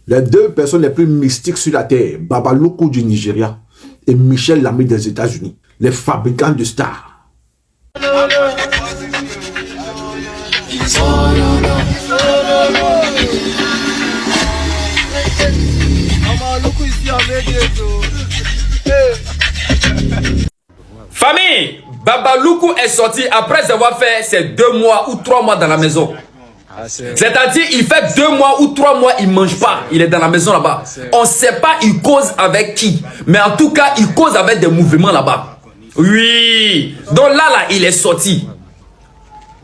Les deux personnes les plus mystiques sur la terre, Baba Loukou du Nigeria et Michel Lamy des États-Unis, les fabricants de stars. Famille, Baba Loukou est sorti après avoir fait ses 2 mois ou 3 mois dans la maison. C'est-à-dire, il fait 2 mois ou 3 mois, il ne mange pas. Il est dans la maison là-bas. On ne sait pas il cause avec qui. Mais en tout cas, il cause avec des mouvements là-bas. Oui. Donc là, il est sorti.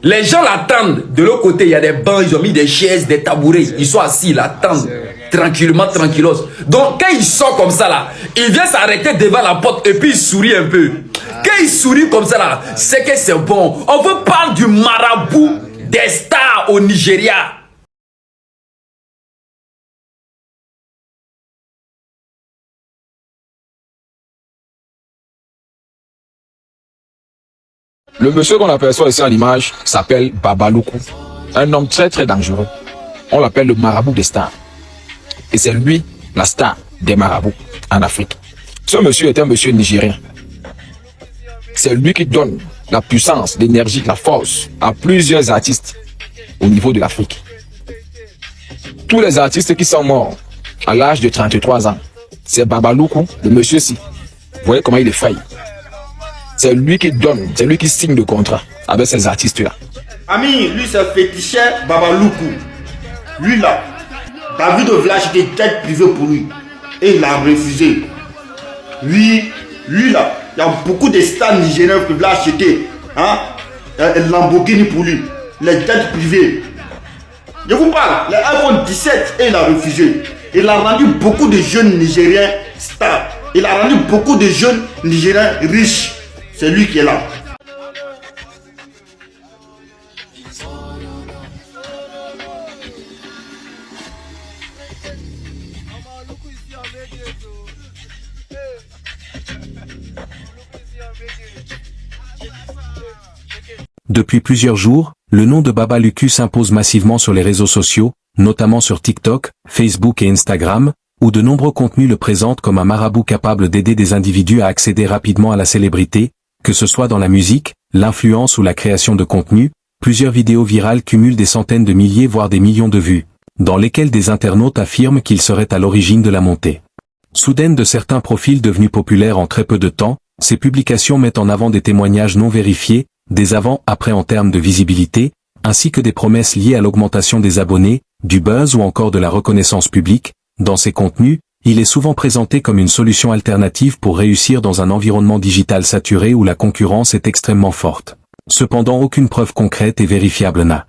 Les gens l'attendent. De l'autre côté, il y a des bancs, ils ont mis des chaises, des tabourets. Ils sont assis, ils l'attendent. Tranquillement, tranquillos. Donc, quand il sort comme ça là, il vient s'arrêter devant la porte et puis il sourit un peu. Quand il sourit comme ça là, c'est que c'est bon. On veut parler du marabout des stars au Nigeria. Le monsieur qu'on aperçoit ici à l'image s'appelle Baba Loukou. Un homme très très dangereux. On l'appelle le marabout des stars. Et c'est lui la star des marabouts en Afrique. Ce monsieur est un monsieur nigérien. C'est lui qui donne la puissance, l'énergie, la force à plusieurs artistes au niveau de l'Afrique. Tous les artistes qui sont morts à l'âge de 33 ans, c'est Baba Loukou, le monsieur-ci. Vous voyez comment il est failli. C'est lui qui donne, c'est lui qui signe le contrat avec ces artistes-là. Ami, lui c'est fétiché Baba Loukou. Lui là, David Village était tête privée pour lui. Et il a refusé. Lui là, il y a beaucoup de stars nigériens qui veulent acheter un Lamborghini pour lui. Les têtes privées. Je vous parle, les iPhone 17 et il a refusé. Il a rendu beaucoup de jeunes Nigériens stars. Il a rendu beaucoup de jeunes Nigériens riches. C'est lui qui est là. Depuis plusieurs jours, le nom de Baba Loukou s'impose massivement sur les réseaux sociaux, notamment sur TikTok, Facebook et Instagram, où de nombreux contenus le présentent comme un marabout capable d'aider des individus à accéder rapidement à la célébrité, que ce soit dans la musique, l'influence ou la création de contenu. Plusieurs vidéos virales cumulent des centaines de milliers voire des millions de vues, dans lesquelles des internautes affirment qu'ils seraient à l'origine de la montée soudaine de certains profils devenus populaires en très peu de temps. Ces publications mettent en avant des témoignages non vérifiés, des avant-après en termes de visibilité, ainsi que des promesses liées à l'augmentation des abonnés, du buzz ou encore de la reconnaissance publique. Dans ces contenus, il est souvent présenté comme une solution alternative pour réussir dans un environnement digital saturé où la concurrence est extrêmement forte. Cependant, aucune preuve concrète et vérifiable n'a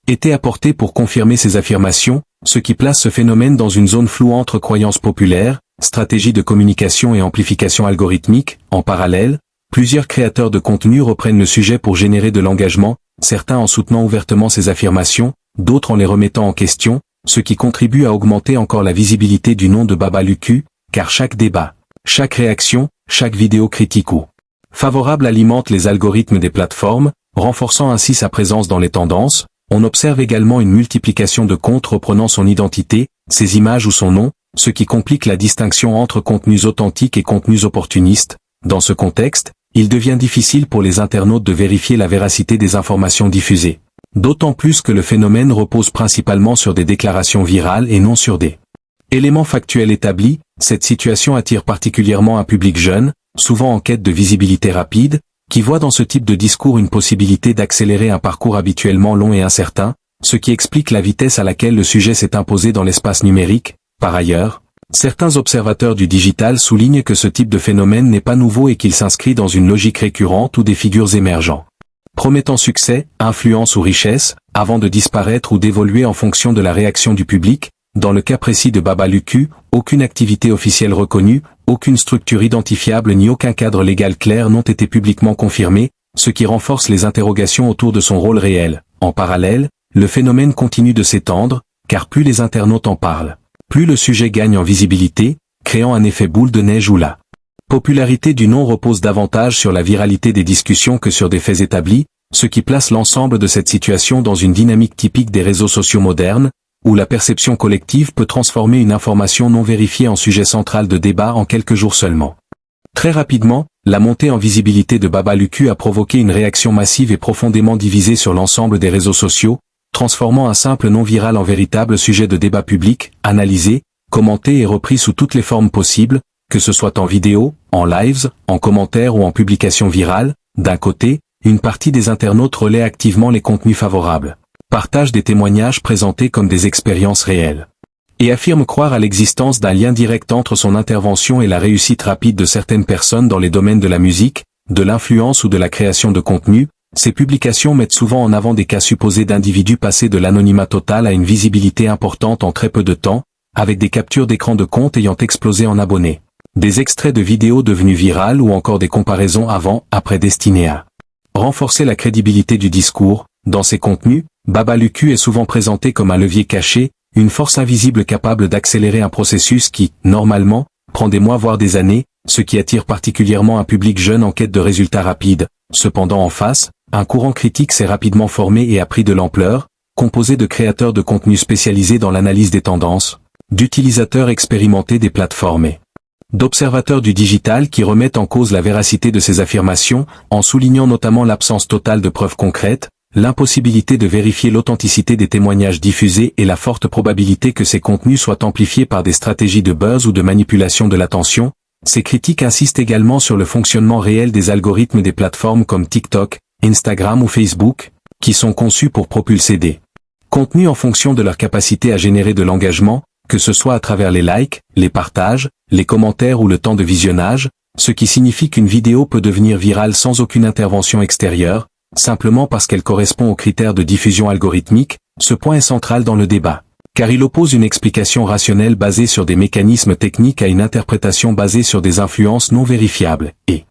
été apportée pour confirmer ces affirmations, ce qui place ce phénomène dans une zone floue entre croyances populaires, stratégies de communication et amplification algorithmique. En parallèle, plusieurs créateurs de contenu reprennent le sujet pour générer de l'engagement, certains en soutenant ouvertement ces affirmations, d'autres en les remettant en question, ce qui contribue à augmenter encore la visibilité du nom de Baba Loukou, car chaque débat, chaque réaction, chaque vidéo critique ou favorable alimente les algorithmes des plateformes, renforçant ainsi sa présence dans les tendances. On observe également une multiplication de comptes reprenant son identité, ses images ou son nom, ce qui complique la distinction entre contenus authentiques et contenus opportunistes. Dans ce contexte, il devient difficile pour les internautes de vérifier la véracité des informations diffusées. D'autant plus que le phénomène repose principalement sur des déclarations virales et non sur des éléments factuels établis. Cette situation attire particulièrement un public jeune, souvent en quête de visibilité rapide, qui voit dans ce type de discours une possibilité d'accélérer un parcours habituellement long et incertain, ce qui explique la vitesse à laquelle le sujet s'est imposé dans l'espace numérique. Par ailleurs, certains observateurs du digital soulignent que ce type de phénomène n'est pas nouveau et qu'il s'inscrit dans une logique récurrente où des figures émergentes, promettant succès, influence ou richesse, avant de disparaître ou d'évoluer en fonction de la réaction du public. Dans le cas précis de Baba Loukou, aucune activité officielle reconnue, aucune structure identifiable ni aucun cadre légal clair n'ont été publiquement confirmés, ce qui renforce les interrogations autour de son rôle réel. En parallèle, le phénomène continue de s'étendre, car plus les internautes en parlent, plus le sujet gagne en visibilité, créant un effet boule de neige où la popularité du nom repose davantage sur la viralité des discussions que sur des faits établis, ce qui place l'ensemble de cette situation dans une dynamique typique des réseaux sociaux modernes. où la perception collective peut transformer une information non vérifiée en sujet central de débat en quelques jours seulement. Très rapidement, la montée en visibilité de Baba Luku a provoqué une réaction massive et profondément divisée sur l'ensemble des réseaux sociaux, transformant un simple non viral en véritable sujet de débat public, analysé, commenté et repris sous toutes les formes possibles, que ce soit en vidéo, en lives, en commentaires ou en publication virale. D'un côté, une partie des internautes relaie activement les contenus favorables, partage des témoignages présentés comme des expériences réelles, et affirme croire à l'existence d'un lien direct entre son intervention et la réussite rapide de certaines personnes dans les domaines de la musique, de l'influence ou de la création de contenu. Ces publications mettent souvent en avant des cas supposés d'individus passés de l'anonymat total à une visibilité importante en très peu de temps, avec des captures d'écran de comptes ayant explosé en abonnés, des extraits de vidéos devenus virales ou encore des comparaisons avant-après destinées à renforcer la crédibilité du discours. Dans ces contenus, Baba Luku est souvent présenté comme un levier caché, une force invisible capable d'accélérer un processus qui, normalement, prend des mois voire des années, ce qui attire particulièrement un public jeune en quête de résultats rapides. Cependant en face, un courant critique s'est rapidement formé et a pris de l'ampleur, composé de créateurs de contenus spécialisés dans l'analyse des tendances, d'utilisateurs expérimentés des plateformes et d'observateurs du digital qui remettent en cause la véracité de ces affirmations, en soulignant notamment l'absence totale de preuves concrètes, l'impossibilité de vérifier l'authenticité des témoignages diffusés et la forte probabilité que ces contenus soient amplifiés par des stratégies de buzz ou de manipulation de l'attention. Ces critiques insistent également sur le fonctionnement réel des algorithmes des plateformes comme TikTok, Instagram ou Facebook, qui sont conçus pour propulser des contenus en fonction de leur capacité à générer de l'engagement, que ce soit à travers les likes, les partages, les commentaires ou le temps de visionnage, ce qui signifie qu'une vidéo peut devenir virale sans aucune intervention extérieure, simplement parce qu'elle correspond aux critères de diffusion algorithmique. Ce point est central dans le débat, car il oppose une explication rationnelle basée sur des mécanismes techniques à une interprétation basée sur des influences non vérifiables, et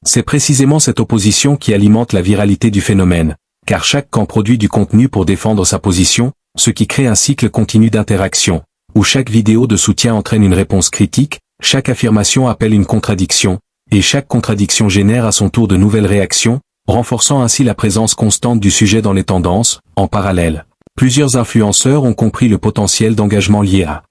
c'est précisément cette opposition qui alimente la viralité du phénomène, car chaque camp produit du contenu pour défendre sa position, ce qui crée un cycle continu d'interaction, où chaque vidéo de soutien entraîne une réponse critique, chaque affirmation appelle une contradiction, et chaque contradiction génère à son tour de nouvelles réactions, renforçant ainsi la présence constante du sujet dans les tendances. En parallèle, plusieurs influenceurs ont compris le potentiel d'engagement lié à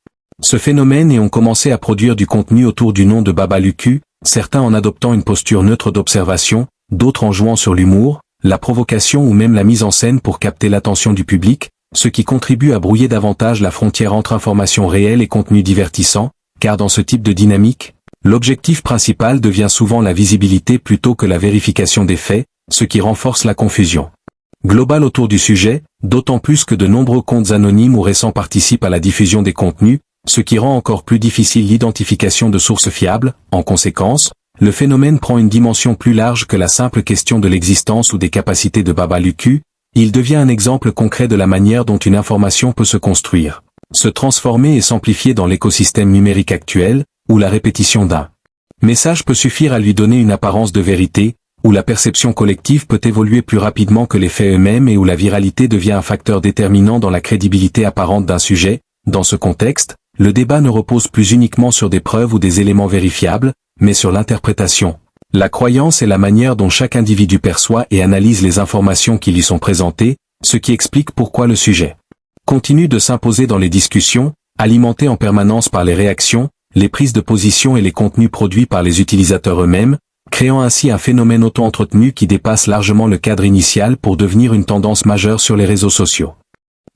ce phénomène et ont commencé à produire du contenu autour du nom de Baba Luku, certains en adoptant une posture neutre d'observation, d'autres en jouant sur l'humour, la provocation ou même la mise en scène pour capter l'attention du public, ce qui contribue à brouiller davantage la frontière entre information réelle et contenu divertissant, car dans ce type de dynamique, l'objectif principal devient souvent la visibilité plutôt que la vérification des faits, ce qui renforce la confusion globale autour du sujet, d'autant plus que de nombreux comptes anonymes ou récents participent à la diffusion des contenus, ce qui rend encore plus difficile l'identification de sources fiables. En conséquence, le phénomène prend une dimension plus large que la simple question de l'existence ou des capacités de Baba Luku. Il devient un exemple concret de la manière dont une information peut se construire, se transformer et s'amplifier dans l'écosystème numérique actuel, où la répétition d'un message peut suffire à lui donner une apparence de vérité, où la perception collective peut évoluer plus rapidement que les faits eux-mêmes et où la viralité devient un facteur déterminant dans la crédibilité apparente d'un sujet. Dans ce contexte, le débat ne repose plus uniquement sur des preuves ou des éléments vérifiables, mais sur l'interprétation, la croyance et la manière dont chaque individu perçoit et analyse les informations qui lui sont présentées, ce qui explique pourquoi le sujet continue de s'imposer dans les discussions, alimenté en permanence par les réactions, les prises de position et les contenus produits par les utilisateurs eux-mêmes, créant ainsi un phénomène auto-entretenu qui dépasse largement le cadre initial pour devenir une tendance majeure sur les réseaux sociaux.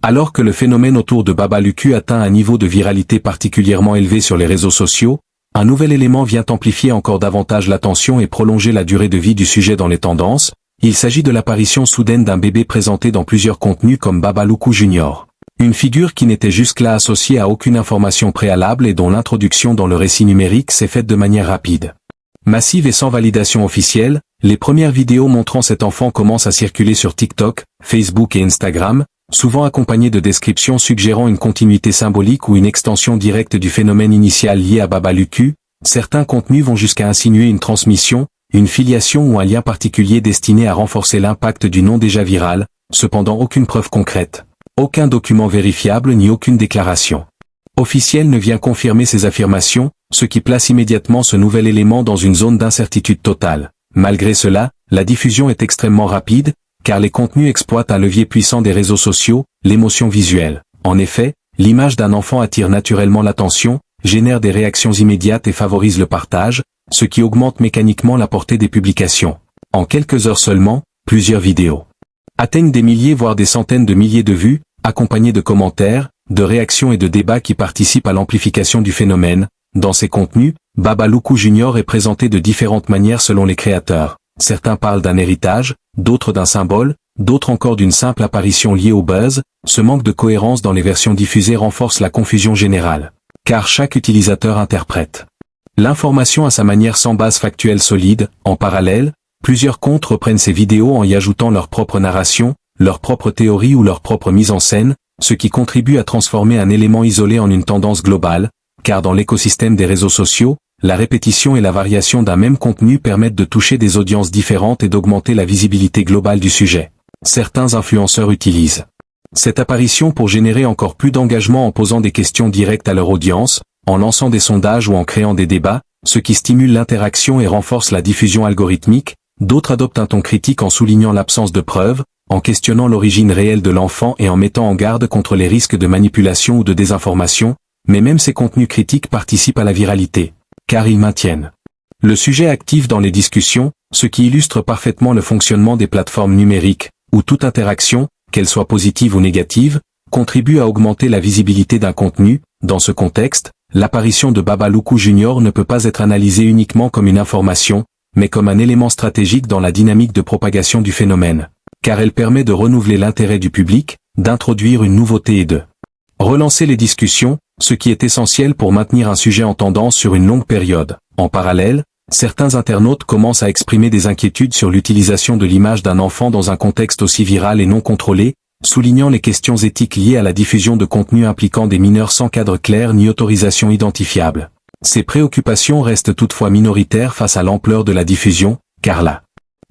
Alors que le phénomène autour de Baba Luku atteint un niveau de viralité particulièrement élevé sur les réseaux sociaux, un nouvel élément vient amplifier encore davantage l'attention et prolonger la durée de vie du sujet dans les tendances. Il s'agit de l'apparition soudaine d'un bébé présenté dans plusieurs contenus comme Baba Luku Jr. Une figure qui n'était jusque-là associée à aucune information préalable et dont l'introduction dans le récit numérique s'est faite de manière rapide, massive et sans validation officielle. Les premières vidéos montrant cet enfant commencent à circuler sur TikTok, Facebook et Instagram, souvent accompagnées de descriptions suggérant une continuité symbolique ou une extension directe du phénomène initial lié à Baba Luku. Certains contenus vont jusqu'à insinuer une transmission, une filiation ou un lien particulier destiné à renforcer l'impact du nom déjà viral. Cependant aucune preuve concrète, aucun document vérifiable ni aucune déclaration officielle ne vient confirmer ces affirmations, ce qui place immédiatement ce nouvel élément dans une zone d'incertitude totale. Malgré cela, la diffusion est extrêmement rapide, car les contenus exploitent un levier puissant des réseaux sociaux, l'émotion visuelle. En effet, l'image d'un enfant attire naturellement l'attention, génère des réactions immédiates et favorise le partage, ce qui augmente mécaniquement la portée des publications. En quelques heures seulement, plusieurs vidéos atteignent des milliers voire des centaines de milliers de vues, accompagnées de commentaires, de réactions et de débats qui participent à l'amplification du phénomène. Dans ces contenus, Baba Loukou Junior est présenté de différentes manières selon les créateurs. Certains parlent d'un héritage, d'autres d'un symbole, d'autres encore d'une simple apparition liée au buzz. Ce manque de cohérence dans les versions diffusées renforce la confusion générale, car chaque utilisateur interprète l'information à sa manière sans base factuelle solide. En parallèle, plusieurs comptes reprennent ces vidéos en y ajoutant leur propre narration, leur propre théorie ou leur propre mise en scène, ce qui contribue à transformer un élément isolé en une tendance globale, car dans l'écosystème des réseaux sociaux, la répétition et la variation d'un même contenu permettent de toucher des audiences différentes et d'augmenter la visibilité globale du sujet. Certains influenceurs utilisent cette apparition pour générer encore plus d'engagement en posant des questions directes à leur audience, en lançant des sondages ou en créant des débats, ce qui stimule l'interaction et renforce la diffusion algorithmique. D'autres adoptent un ton critique en soulignant l'absence de preuves, en questionnant l'origine réelle de l'enfant et en mettant en garde contre les risques de manipulation ou de désinformation, mais même ces contenus critiques participent à la viralité, car ils maintiennent le sujet actif dans les discussions, ce qui illustre parfaitement le fonctionnement des plateformes numériques, où toute interaction, qu'elle soit positive ou négative, contribue à augmenter la visibilité d'un contenu. Dans ce contexte, l'apparition de Baba Loukou Junior ne peut pas être analysée uniquement comme une information, mais comme un élément stratégique dans la dynamique de propagation du phénomène, car elle permet de renouveler l'intérêt du public, d'introduire une nouveauté et de relancer les discussions, ce qui est essentiel pour maintenir un sujet en tendance sur une longue période. En parallèle, certains internautes commencent à exprimer des inquiétudes sur l'utilisation de l'image d'un enfant dans un contexte aussi viral et non contrôlé, soulignant les questions éthiques liées à la diffusion de contenus impliquant des mineurs sans cadre clair ni autorisation identifiable. Ces préoccupations restent toutefois minoritaires face à l'ampleur de la diffusion, car la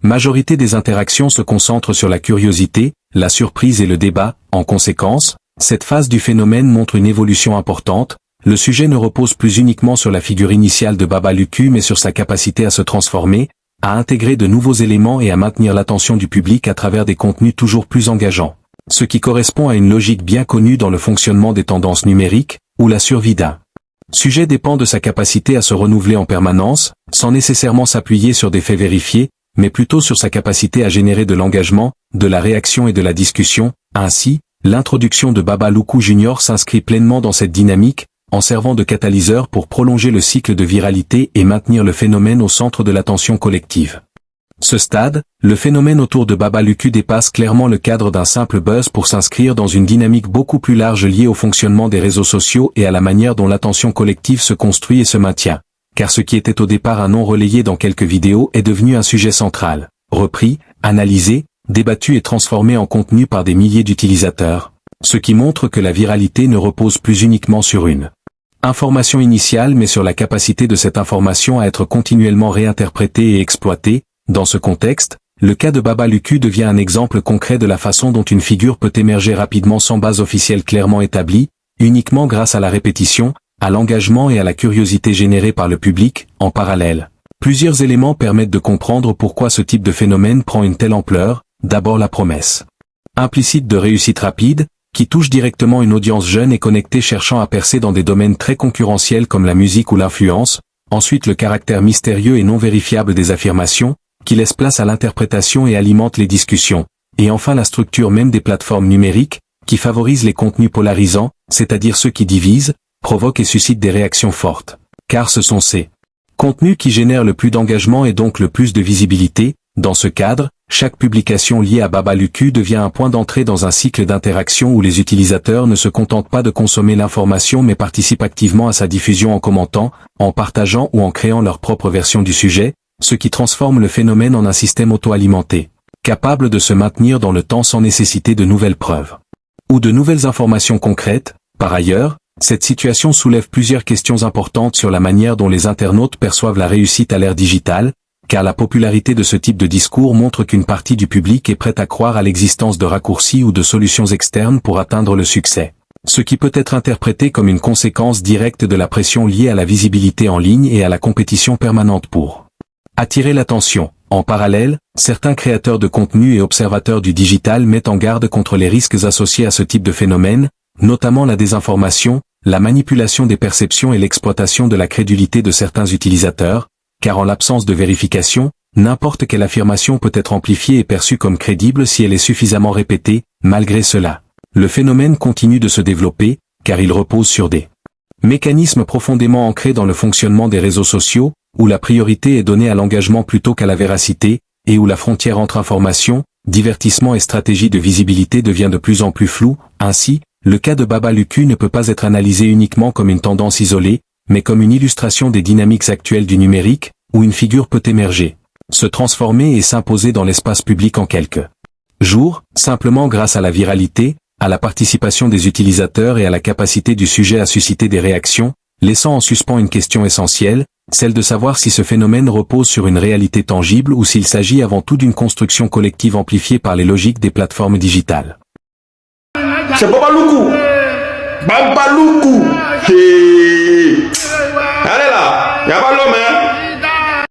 majorité des interactions se concentre sur la curiosité, la surprise et le débat. En conséquence, cette phase du phénomène montre une évolution importante. Le sujet ne repose plus uniquement sur la figure initiale de Baba Loukou mais sur sa capacité à se transformer, à intégrer de nouveaux éléments et à maintenir l'attention du public à travers des contenus toujours plus engageants. Ce qui correspond à une logique bien connue dans le fonctionnement des tendances numériques, où la survie d'un sujet dépend de sa capacité à se renouveler en permanence, sans nécessairement s'appuyer sur des faits vérifiés, mais plutôt sur sa capacité à générer de l'engagement, de la réaction et de la discussion. Ainsi, l'introduction de Baba Loukou Junior s'inscrit pleinement dans cette dynamique, en servant de catalyseur pour prolonger le cycle de viralité et maintenir le phénomène au centre de l'attention collective. Ce stade, le phénomène autour de Baba Loukou dépasse clairement le cadre d'un simple buzz pour s'inscrire dans une dynamique beaucoup plus large liée au fonctionnement des réseaux sociaux et à la manière dont l'attention collective se construit et se maintient. Car ce qui était au départ un nom relayé dans quelques vidéos est devenu un sujet central, repris, analysé, débattu et transformé en contenu par des milliers d'utilisateurs, ce qui montre que la viralité ne repose plus uniquement sur une information initiale mais sur la capacité de cette information à être continuellement réinterprétée et exploitée. Dans ce contexte, le cas de Baba Loukou devient un exemple concret de la façon dont une figure peut émerger rapidement sans base officielle clairement établie, uniquement grâce à la répétition, à l'engagement et à la curiosité générée par le public. En parallèle, plusieurs éléments permettent de comprendre pourquoi ce type de phénomène prend une telle ampleur. D'abord la promesse implicite de réussite rapide, qui touche directement une audience jeune et connectée cherchant à percer dans des domaines très concurrentiels comme la musique ou l'influence. Ensuite le caractère mystérieux et non vérifiable des affirmations, qui laisse place à l'interprétation et alimente les discussions. Et enfin la structure même des plateformes numériques, qui favorise les contenus polarisants, c'est-à-dire ceux qui divisent, provoquent et suscitent des réactions fortes. Car ce sont ces contenus qui génèrent le plus d'engagement et donc le plus de visibilité. Dans ce cadre, chaque publication liée à Baba Loukou devient un point d'entrée dans un cycle d'interaction où les utilisateurs ne se contentent pas de consommer l'information mais participent activement à sa diffusion en commentant, en partageant ou en créant leur propre version du sujet, ce qui transforme le phénomène en un système auto-alimenté, capable de se maintenir dans le temps sans nécessiter de nouvelles preuves ou de nouvelles informations concrètes. Par ailleurs, cette situation soulève plusieurs questions importantes sur la manière dont les internautes perçoivent la réussite à l'ère digitale, car la popularité de ce type de discours montre qu'une partie du public est prête à croire à l'existence de raccourcis ou de solutions externes pour atteindre le succès, ce qui peut être interprété comme une conséquence directe de la pression liée à la visibilité en ligne et à la compétition permanente pour attirer l'attention. En parallèle, certains créateurs de contenu et observateurs du digital mettent en garde contre les risques associés à ce type de phénomène, notamment la désinformation, la manipulation des perceptions et l'exploitation de la crédulité de certains utilisateurs, car en l'absence de vérification, n'importe quelle affirmation peut être amplifiée et perçue comme crédible si elle est suffisamment répétée. Malgré cela, le phénomène continue de se développer, car il repose sur des mécanismes profondément ancrés dans le fonctionnement des réseaux sociaux, où la priorité est donnée à l'engagement plutôt qu'à la véracité, et où la frontière entre information, divertissement et stratégie de visibilité devient de plus en plus floue. Ainsi, le cas de Baba Luku ne peut pas être analysé uniquement comme une tendance isolée, mais comme une illustration des dynamiques actuelles du numérique, où une figure peut émerger, se transformer et s'imposer dans l'espace public en quelques jours, simplement grâce à la viralité, à la participation des utilisateurs et à la capacité du sujet à susciter des réactions, laissant en suspens une question essentielle, celle de savoir si ce phénomène repose sur une réalité tangible ou s'il s'agit avant tout d'une construction collective amplifiée par les logiques des plateformes digitales. C'est Baba Luku. Baba Luku. Hey. Allez là, Baba